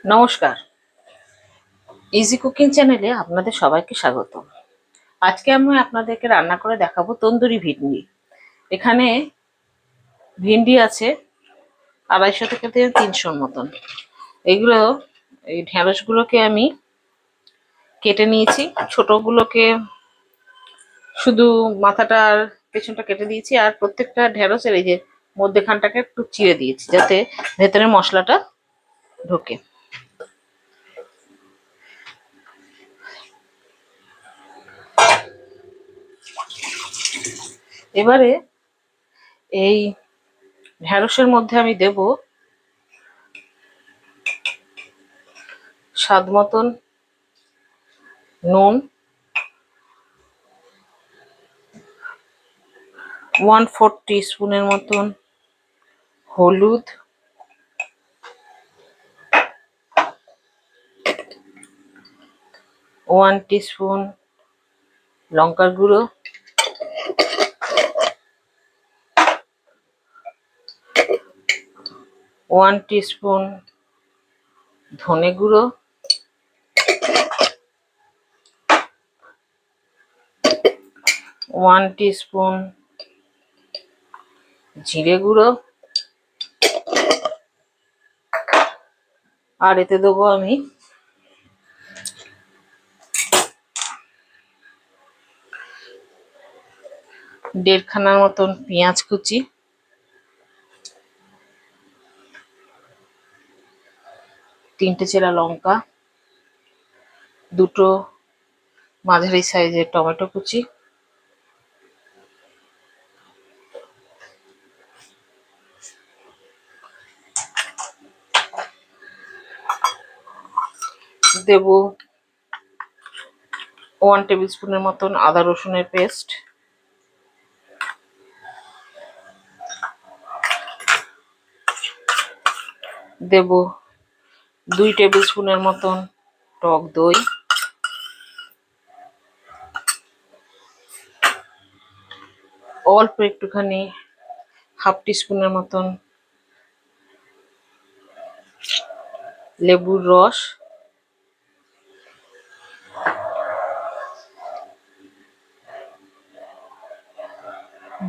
নমস্কার, easy cooking চ্যানেলে আপনাদের সবাইকে স্বাগত। আজকে আমি আপনাদেরকে রান্না করে দেখাবো তন্দুরি ভিন্ডি। এখানে ভিন্ডি আছে 250 থেকে 300 মতন। এগুলো এই ঢেঁড়সগুলোকে আমি কেটে নিয়েছি। ছোটগুলোকে শুধু মাথাটা আর পেছনটা কেটে দিয়েছি, আর প্রত্যেকটা ঢেঁড়সের এই যে মধ্যেখানটাকে একটু চিড়ে দিয়েছি যাতে ভেতরে মশলাটা ঢোকে। এবারে এই ঢেঁড়সের মধ্যে আমি দেব স্বাদ মতন নুন, 1/4 টিস্পুনের মতন হলুদ, 1 টিস্পুন লঙ্কার গুঁড়ো, 1 টিস্পুন ধনে গুঁড়ো, 1 টিস্পুন জিরে গুঁড়ো, আর এতে দেবো আমি দেড়খানার মতন পেঁয়াজ কুচি, 3টে চেরা লঙ্কা, 2টো মাঝারি সাইজের টমেটো কুচি, দেব 1 টেবিল স্পুনের মতন আদা রসুনের পেস্ট, দেব 2 টেবিল স্পুনের মতন টক দই, অল্প একটুখানি 1/2 টিস্পুনের মতন লেবুর রস,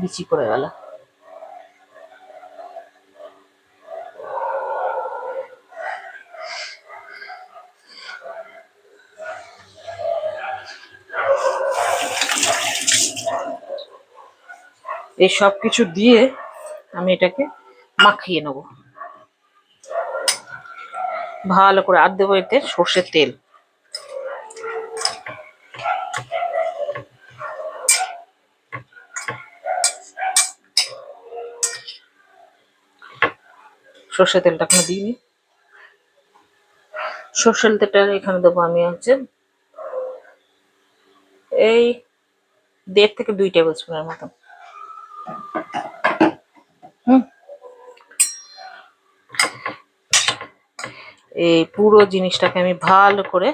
বিচি করে গেল, এই সব কিছু দিয়ে আমি এটাকে মাখিয়ে নেব ভালো করে। আর দেবো এতে সর্ষের তেল। সর্ষের তেলটা এখানে দিইনি। সর্ষের তেলটা এখানে দেবো আমি হচ্ছে এই 1.5 থেকে 2 টেবিল স্পুনের মতন। এই পুরো জিনিসটাকে আমি ভালো করে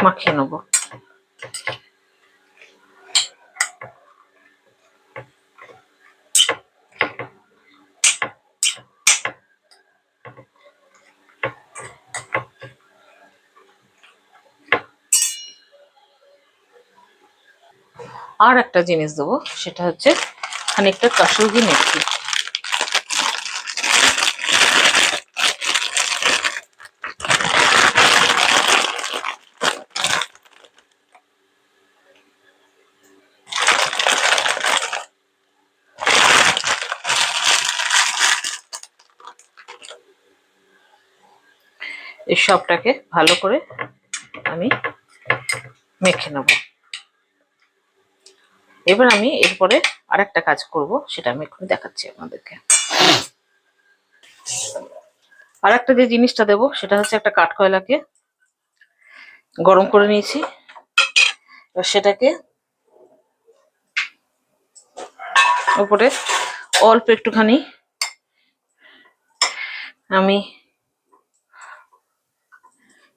মাখিয়ে নেব। আর একটা জিনিস দেবো, সেটা হচ্ছে খানিকটা কাসুরি মেথি। এই সবটাকে ভালো করে আমি মেখে নেব। এবার আমি এরপরে আরেকটা কাজ করব, সেটা আমি এখন দেখাচ্ছি আপনাদেরকে। আর একটা যে জিনিসটা দেবো সেটা হচ্ছে একটা কাঠকয়লাকে গরম করে নিয়েছি। এবার সেটাকে উপরে অল্প একটুখানি আমি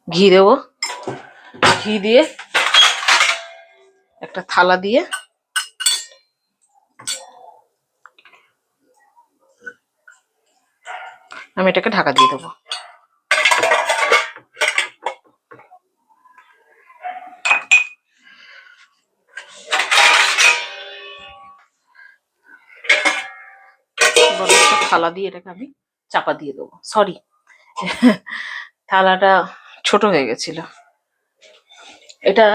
ঘি দেবো। ঘি দিয়ে একটা থালা দিয়ে এটাকে ঢাকা দিয়ে দেবো। থালা দিয়ে এটাকে আমি চাপা দিয়ে দেবো। সরি, থালাটা ছোট হয়ে গেছিল। এটা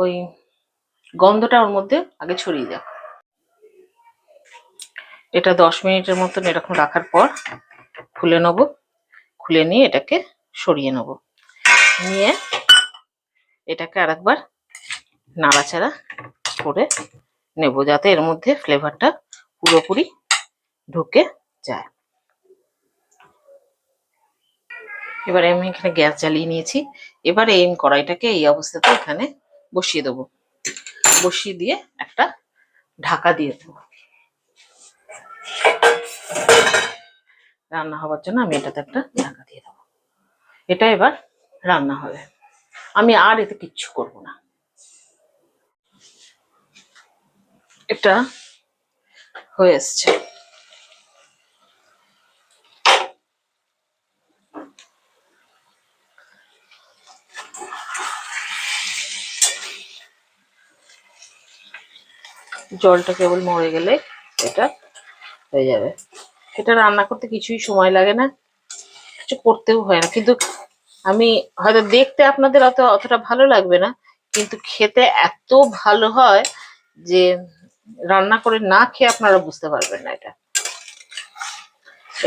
ওই গন্ধটা ওর মধ্যে আগে ছড়িয়ে যাক। এটা 10 মিনিটের মতন এরকম রাখার পর খুলে নেবো। খুলে নিয়ে এটাকে সরিয়ে নেবো, নিয়ে এটাকে আরেকবার নাড়াচাড়া করে নেব, যাতে এর মধ্যে ফ্লেভারটা পুরোপুরি ঢুকে যায়। এবারে আমি এখানে গ্যাস জ্বালিয়ে নিয়েছি। এবারে এই কড়াইটাকে এই অবস্থাতে এখানে বসিয়ে দেবো। বসিয়ে দিয়ে একটা ঢাকা দিয়ে দেবো। রান্না হওয়ার জন্য আমি এটাতে একটা ঢাকা দিয়ে দেবো। এটা এবার রান্না হবে, আমি আর এতে কিচ্ছু করব না। এটা হয়ে এসছে। জলটা কেবল মরে গেলে এটা হয়ে যাবে। এটা রান্না করতে কিছুই সময় লাগে না, কিছু করতেও হয় না, কিন্তু আমি হয়তো দেখতে আপনাদের অতটা ভালো লাগবে না, কিন্তু খেতে এত ভালো হয় যে রান্না করে না খেয়ে আপনারা বুঝতে পারবেন না।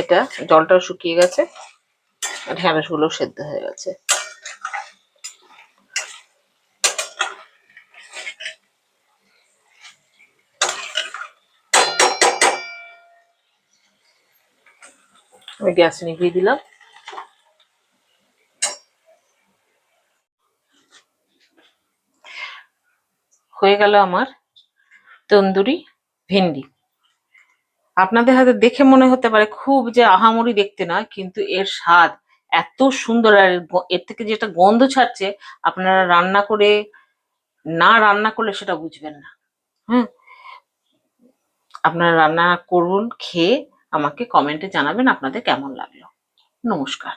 এটা জলটাও শুকিয়ে গেছে, ঢেঁড়সগুলো সেদ্ধ হয়ে গেছে। আমি গ্যাস নিভিয়ে দিলাম। হয়ে গেল আমার তন্দুরি ভেন্ডি। আপনাদের হাতে দেখে মনে হতে পারে খুব যে আহামরি দেখতে নয়, কিন্তু এর স্বাদ এত সুন্দর, আর এর থেকে যেটা গন্ধ ছাড়ছে আপনারা রান্না করলে সেটা বুঝবেন না। হুম, আপনারা রান্না করুন, খেয়ে আমাকে কমেন্টে জানাবেন আপনাদের কেমন লাগলো। নমস্কার।